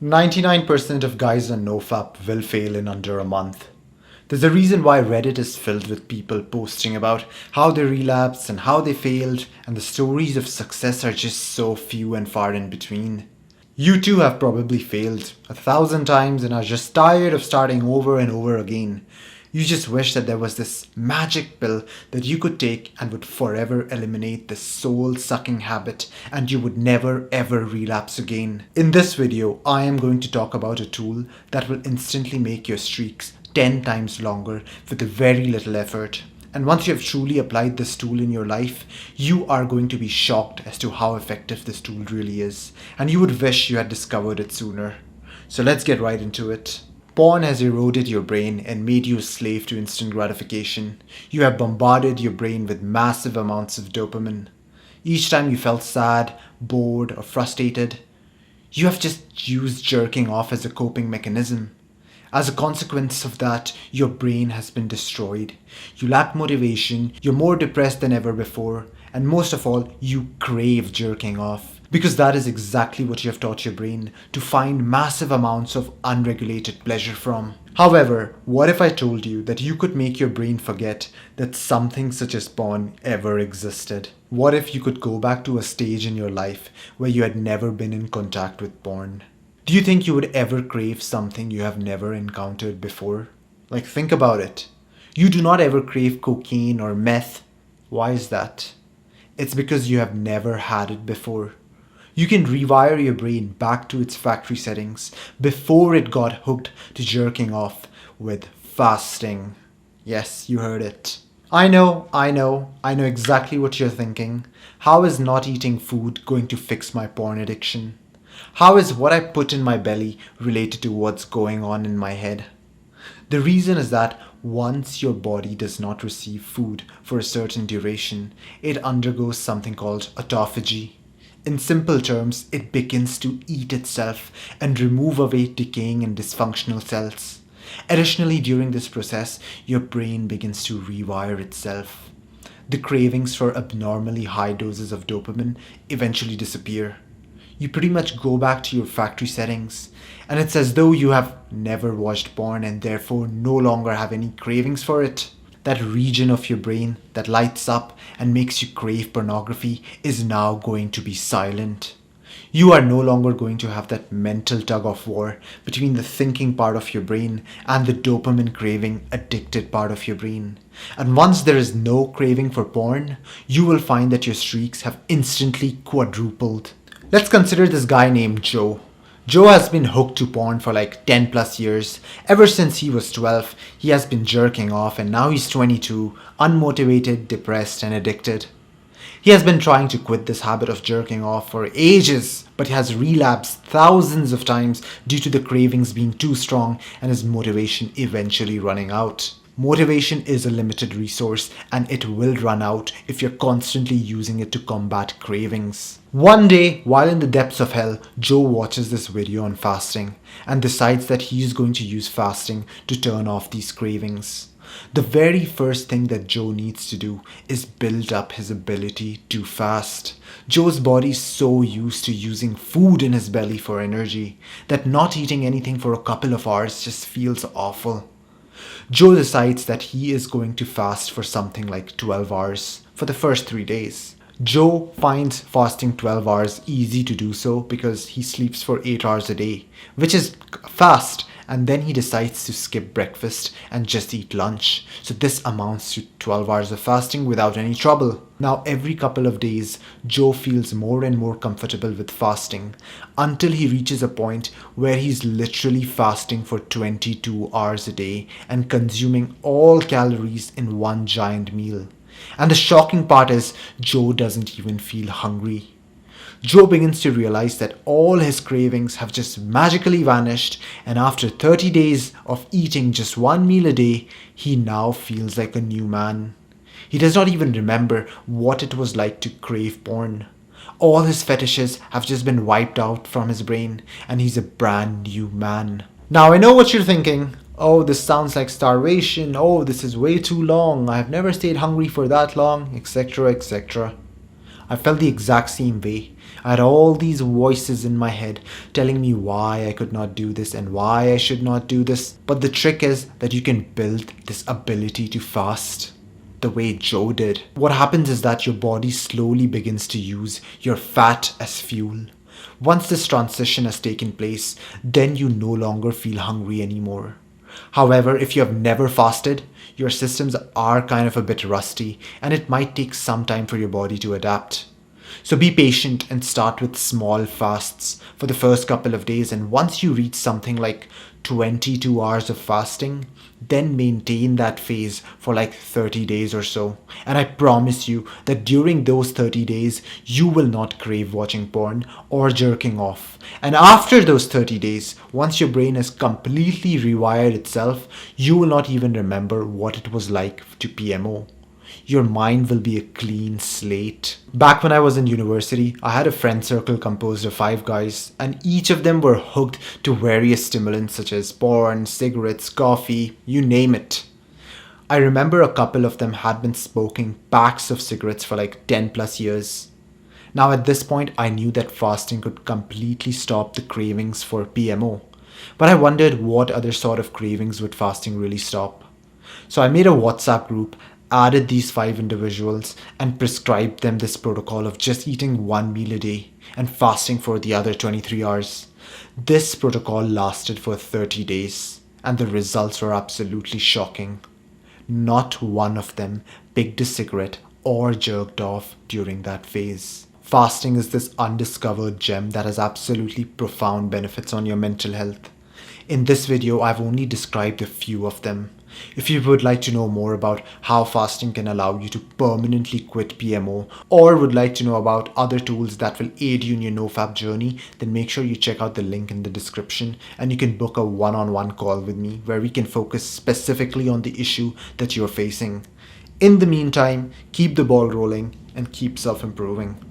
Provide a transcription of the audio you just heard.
99% of guys on NoFap will fail in under a month. There's a reason why Reddit is filled with people posting about how they relapsed and how they failed, and the stories of success are just so few and far in between. You too have probably failed 1,000 times and are just tired of starting over and over again. You just wish that there was this magic pill that you could take and would forever eliminate this soul-sucking habit and you would never ever relapse again. In this video, I am going to talk about a tool that will instantly make your streaks 10 times longer with very little effort. And once you have truly applied this tool in your life, you are going to be shocked as to how effective this tool really is. And you would wish you had discovered it sooner. So let's get right into it. Porn has eroded your brain and made you a slave to instant gratification. You have bombarded your brain with massive amounts of dopamine. Each time you felt sad, bored, or frustrated, you have just used jerking off as a coping mechanism. As a consequence of that, your brain has been destroyed. You lack motivation, you're more depressed than ever before, and most of all, you crave jerking off. Because that is exactly what you have taught your brain to find massive amounts of unregulated pleasure from. However, what if I told you that you could make your brain forget that something such as porn ever existed? What if you could go back to a stage in your life where you had never been in contact with porn? Do you think you would ever crave something you have never encountered before? Like, think about it. You do not ever crave cocaine or meth. Why is that? It's because you have never had it before. You can rewire your brain back to its factory settings before it got hooked to jerking off with fasting. Yes, you heard it. I know exactly what you're thinking. How is not eating food going to fix my porn addiction? How is what I put in my belly related to what's going on in my head? The reason is that once your body does not receive food for a certain duration, it undergoes something called autophagy. In simple terms, it begins to eat itself and remove away decaying and dysfunctional cells. Additionally, during this process, your brain begins to rewire itself. The cravings for abnormally high doses of dopamine eventually disappear. You pretty much go back to your factory settings, and it's as though you have never watched porn and therefore no longer have any cravings for it. That region of your brain that lights up and makes you crave pornography is now going to be silent. You are no longer going to have that mental tug of war between the thinking part of your brain and the dopamine craving addicted part of your brain. And once there is no craving for porn, you will find that your streaks have instantly quadrupled. Let's consider this guy named Joe. Joe has been hooked to porn for like 10 plus years. Ever since he was 12, he has been jerking off, and now he's 22, unmotivated, depressed, and addicted. He has been trying to quit this habit of jerking off for ages, but he has relapsed thousands of times due to the cravings being too strong and his motivation eventually running out. Motivation is a limited resource and it will run out if you're constantly using it to combat cravings. One day, while in the depths of hell, Joe watches this video on fasting and decides that he is going to use fasting to turn off these cravings. The very first thing that Joe needs to do is build up his ability to fast. Joe's body is so used to using food in his belly for energy that not eating anything for a couple of hours just feels awful. Joe decides that he is going to fast for something like 12 hours for the first 3 days. Joe finds fasting 12 hours easy to do so because he sleeps for 8 hours a day, which is fast, and then he decides to skip breakfast and just eat lunch. So this amounts to 12 hours of fasting without any trouble. Now every couple of days, Joe feels more and more comfortable with fasting until he reaches a point where he's literally fasting for 22 hours a day and consuming all calories in one giant meal. And the shocking part is, Joe doesn't even feel hungry. Joe begins to realize that all his cravings have just magically vanished, and after 30 days of eating just one meal a day, he now feels like a new man. He does not even remember what it was like to crave porn. All his fetishes have just been wiped out from his brain, and he's a brand new man. Now I know what you're thinking. Oh, this sounds like starvation. Oh, this is way too long. I have never stayed hungry for that long, etc., etc. I felt the exact same way. I had all these voices in my head telling me why I could not do this and why I should not do this. But the trick is that you can build this ability to fast the way Joe did. What happens is that your body slowly begins to use your fat as fuel. Once this transition has taken place, then you no longer feel hungry anymore. However, if you have never fasted, your systems are kind of a bit rusty and it might take some time for your body to adapt. So be patient and start with small fasts for the first couple of days, and once you reach something like 22 hours of fasting, then maintain that phase for like 30 days or so. And I promise you that during those 30 days, you will not crave watching porn or jerking off. And after those 30 days, once your brain has completely rewired itself, you will not even remember what it was like to PMO. Your mind will be a clean slate. Back when I was in university, I had a friend circle composed of 5 guys, and each of them were hooked to various stimulants such as porn, cigarettes, coffee, you name it. I remember a couple of them had been smoking packs of cigarettes for like 10 plus years. Now at this point, I knew that fasting could completely stop the cravings for PMO. But I wondered what other sort of cravings would fasting really stop. So I made a WhatsApp group, added these 5 individuals, and prescribed them this protocol of just eating 1 meal a day and fasting for the other 23 hours. This protocol lasted for 30 days, and the results were absolutely shocking. Not one of them picked a cigarette or jerked off during that phase. Fasting is this undiscovered gem that has absolutely profound benefits on your mental health. In this video, I've only described a few of them. If you would like to know more about how fasting can allow you to permanently quit PMO, or would like to know about other tools that will aid you in your no-FAP journey, then make sure you check out the link in the description and you can book a one-on-one call with me where we can focus specifically on the issue that you're facing. In the meantime, keep the ball rolling and keep self-improving.